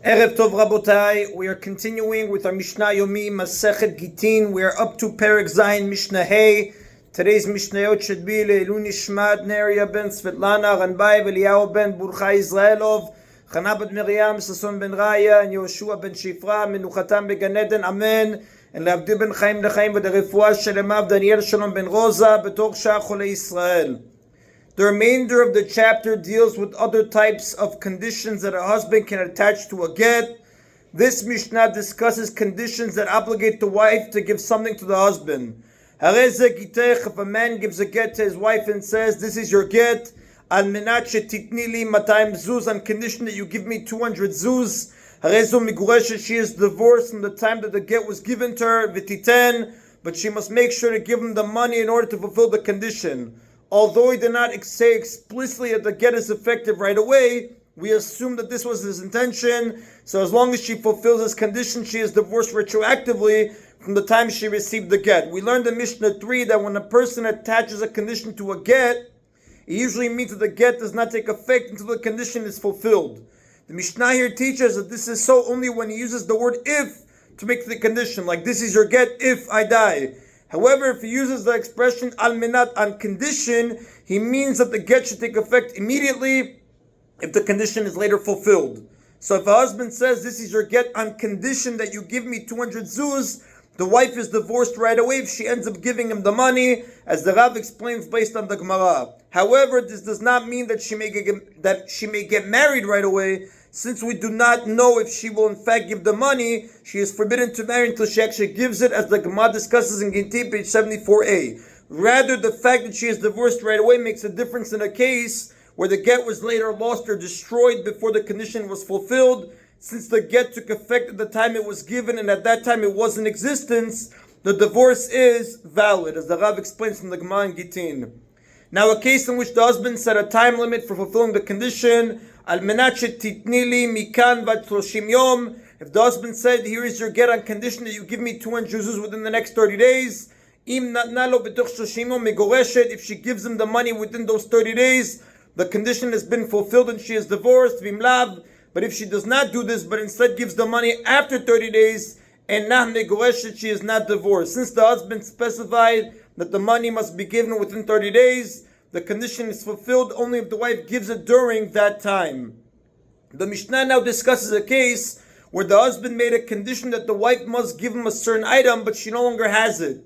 Erev Tov Rabotai, we are continuing with our Mishna Yomi, Masechet Gittin. We are up to Perek Zayin, Mishnah Hey. Today's Mishnayot should be Le'elu Nishmat Neria ben Svetlana, Ranbai Eliyahu ben Burcha Israelov, Chana bat Miriam, Sason ben Raya, and Yoshua ben Shifra, Menuchatam beGan Eden, Amen. And Le'avdi ben Chaim Lechaim, v'Derefua Shelemav, Daniel Shalom ben Rosa, Betor Shah Cholei Israel. The remainder of the chapter deals with other types of conditions that a husband can attach to a get. This Mishnah discusses conditions that obligate the wife to give something to the husband. If a man gives a get to his wife and says, "This is your get, al menat shetitni li 200 zuz, on condition that you give me 200 zuz." She is divorced from the time that the get was given to her, v'titen, but she must make sure to give him the money in order to fulfill the condition. Although he did not say explicitly that the get is effective right away, we assume that this was his intention. So as long as she fulfills this condition, she is divorced retroactively from the time she received the get. We learned in Mishnah 3 that when a person attaches a condition to a get, it usually means that the get does not take effect until the condition is fulfilled. The Mishnah here teaches that this is so only when he uses the word if to make the condition, like this is your get if I die. However, if he uses the expression al menat, on condition, he means that the get should take effect immediately if the condition is later fulfilled. So if a husband says, "This is your get on condition that you give me 200 zuz," the wife is divorced right away if she ends up giving him the money, as the Rav explains based on the Gemara. However, this does not mean that she may get married right away. Since we do not know if she will in fact give the money, she is forbidden to marry until she actually gives it, as the Gemara discusses in Gittin, page 74a. Rather, the fact that she is divorced right away makes a difference in a case where the get was later lost or destroyed before the condition was fulfilled. Since the get took effect at the time it was given, and at that time it was in existence, the divorce is valid, as the Rav explains from the Gemara in Gittin. Now, a case in which the husband set a time limit for fulfilling the condition, al menat shetitni li mikan vat 30 yom. If the husband said, "Here is your get on condition that you give me 200 zuz within the next 30 days," im natna lo betoch 30 yom megoreshet. If she gives him the money within those 30 days, the condition has been fulfilled and she is divorced. Vimlav. But if she does not do this, but instead gives the money after 30 days, and nah megoreshet, she is not divorced. Since the husband specified that the money must be given within 30 days, the condition is fulfilled only if the wife gives it during that time. The Mishnah now discusses a case where the husband made a condition that the wife must give him a certain item, but she no longer has it.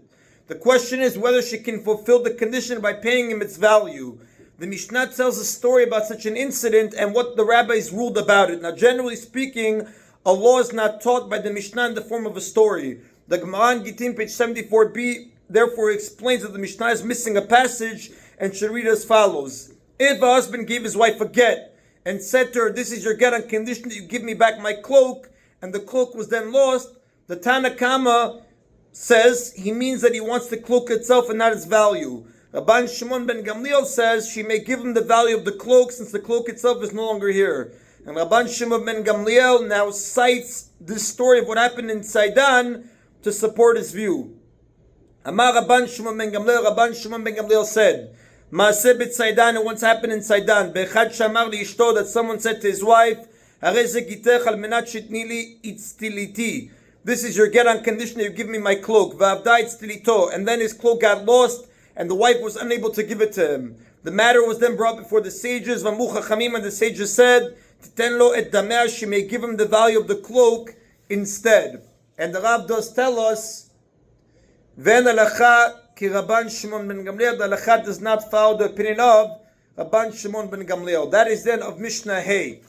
The question is whether she can fulfill the condition by paying him its value. The Mishnah tells a story about such an incident and what the rabbis ruled about it. Now, generally speaking, a law is not taught by the Mishnah in the form of a story. The Gemara in Gittin, page 74b, therefore explains that the Mishnah is missing a passage and should read as follows. If a husband gave his wife a get and said to her, "This is your get on condition that you give me back my cloak," and the cloak was then lost, the Tana Kama says he means that he wants the cloak itself and not its value. Rabban Shimon ben Gamliel says she may give him the value of the cloak since the cloak itself is no longer here. And Rabban Shimon ben Gamliel now cites this story of what happened in Saidan to support his view. Amar Rabban Shimon ben Gamliel said, Maaseh bit Saidan, it once happened in Saidan, Bechad shamar li ishto, that someone said to his wife, Harei ze gitech al menat shitni li itztiliti. This is your get on condition that you give me my cloak. V'avda itztilito. And then his cloak got lost, and the wife was unable to give it to him. The matter was then brought before the sages. V'amu chachamim, and the sages said, Titen lo et dameh, she may give him the value of the cloak instead. And the Rav does tell us, Ven halacha ki Rabban Shimon ben Gamliel, the halacha does not follow the opinion of Rabban Shimon ben Gamliel. That is then of Mishnah Hey.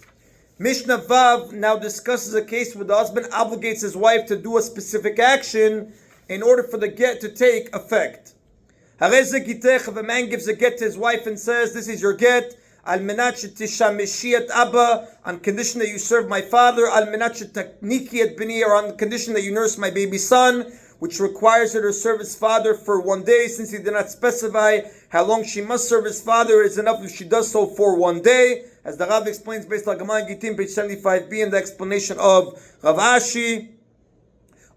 Mishnah Vav now discusses a case where the husband obligates his wife to do a specific action in order for the get to take effect. Harei ze gitech, if a man gives a get to his wife and says, "This is your get, al menat shetishameshi et abba," on condition that you serve my father, al menat shetakniki et bini, or on condition that you nurse my baby son, which requires her to serve his father for 1 day. Since he did not specify how long she must serve his father, it is enough if she does so for 1 day, as the Rav explains based on Gemara Gittin, page 75b, in the explanation of Rav Ashi.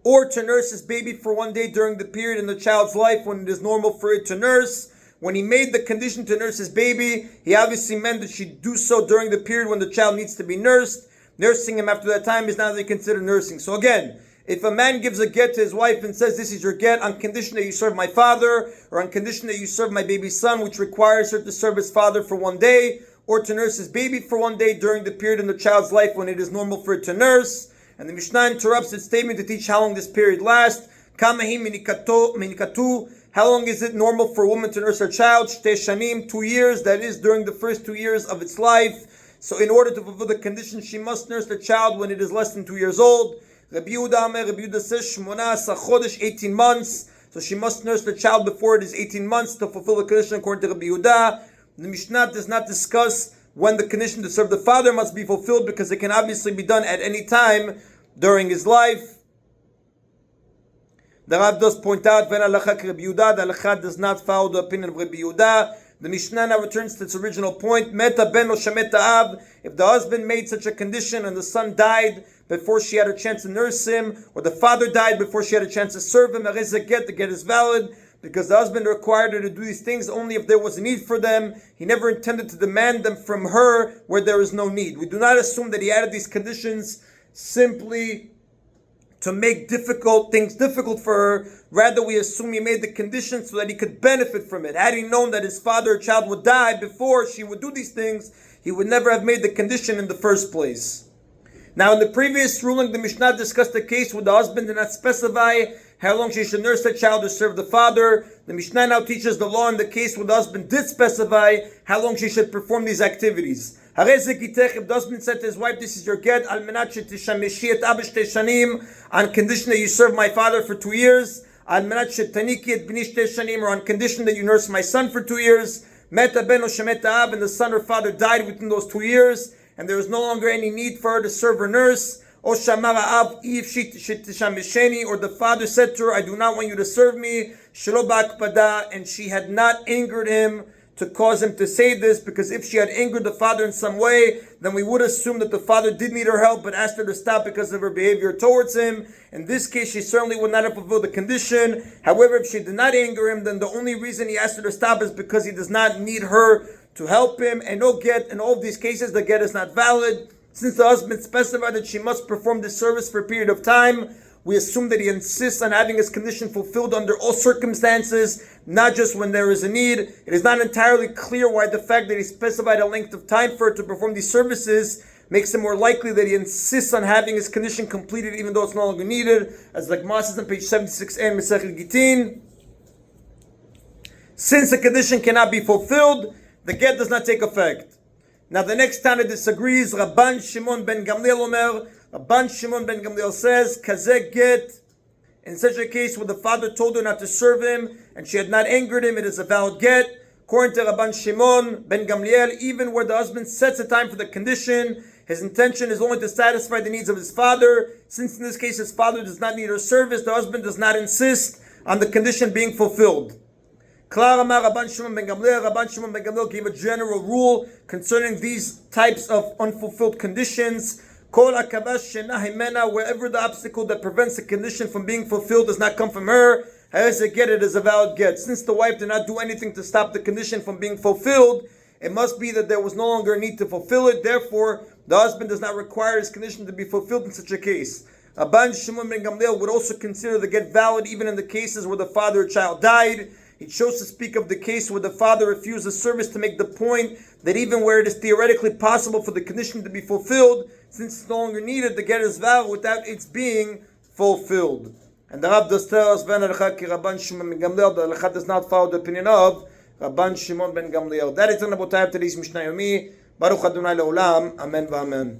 Or to nurse his baby for 1 day during the period in the child's life when it is normal for it to nurse. When he made the condition to nurse his baby, he obviously meant that she do so during the period when the child needs to be nursed. nursing him after that time is now they consider nursing. So again, if a man gives a get to his wife and says, this is your get on condition that you serve my father, or on condition that you serve my baby son, which requires her to serve his father for 1 day, or to nurse his baby for 1 day during the period in the child's life when it is normal for it to nurse. And the Mishnah interrupts its statement to teach how long this period lasts. Kamahi minikatu. How long is it normal for a woman to nurse her child? Shtei shanim, 2 years. That is during the first 2 years of its life. So in order to fulfill the condition, she must nurse the child when it is less than 2 years old. Rabbi Yehuda says, 18 months. So she must nurse the child before it is 18 months to fulfill the condition according to Rabbi Yehuda. The Mishnah does not discuss when the condition to serve the father must be fulfilled, because it can obviously be done at any time during his life. The Rav does point out, the Halacha does not follow the opinion of Rabbi Yehuda. The Mishnah now returns to its original point. Meta ben lo shemeta av. If the husband made such a condition and the son died before she had a chance to nurse him, or the father died before she had a chance to serve him, the get is valid, because the husband required her to do these things only if there was a need for them. He never intended to demand them from her where there is no need. We do not assume that he added these conditions simply to make things difficult for her. Rather, we assume he made the conditions so that he could benefit from it. Had he known that his father or child would die before she would do these things, he would never have made the condition in the first place. Now, in the previous ruling, the Mishnah discussed the case where the husband did not specify how long she should nurse the child or serve the father. The Mishnah now teaches the law in the case where the husband did specify how long she should perform these activities. If the husband said to his wife, this is your get, on condition that you serve my father for 2 years, or on condition that you nurse my son for 2 years, and the son or father died within those 2 years, and there was no longer any need for her to serve or nurse, or the father said to her, I do not want you to serve me, and she had not angered him to cause him to say this, because if she had angered the father in some way, then we would assume that the father did need her help but asked her to stop because of her behavior towards him. In this case, she certainly would not have fulfilled the condition. However, if she did not anger him, then the only reason he asked her to stop is because he does not need her to help him, and no get. In all of these cases, the get is not valid. Since the husband specified that she must perform this service for a period of time, we assume that he insists on having his condition fulfilled under all circumstances, not just when there is a need. It is not entirely clear why the fact that he specified a length of time for her to perform these services makes it more likely that he insists on having his condition completed even though it's no longer needed, as the Gemara says on page 76 and Masechet Gittin. Since the condition cannot be fulfilled, the get does not take effect. Now the next Tana disagrees. Rabban Shimon ben Gamliel Omer. Rabban Shimon ben Gamliel says, Kazeh get, in such a case where the father told her not to serve him and she had not angered him, it is a valid get. According to Rabban Shimon ben Gamliel, even where the husband sets a time for the condition, his intention is only to satisfy the needs of his father. Since in this case his father does not need her service, the husband does not insist on the condition being fulfilled. Rabban Shimon ben Gamliel gave a general rule concerning these types of unfulfilled conditions. Wherever the obstacle that prevents the condition from being fulfilled does not come from her, as a get, it is a valid get. Since the wife did not do anything to stop the condition from being fulfilled, it must be that there was no longer a need to fulfill it. Therefore, the husband does not require his condition to be fulfilled in such a case. Rabban Shimon ben Gamliel would also consider the get valid even in the cases where the father or child died. He chose to speak of the case where the father refused the service to make the point that even where it is theoretically possible for the condition to be fulfilled, since it's no longer needed, the get is valid without its being fulfilled. And the Rav does tell us, Rabban Shimon ben Gamliel, the Halacha does not follow the opinion of Rabban Shimon ben Gamliel. That is the Rabotay of today's Mishna Yomi. Baruch Adonai Le'olam. Amen v'amen.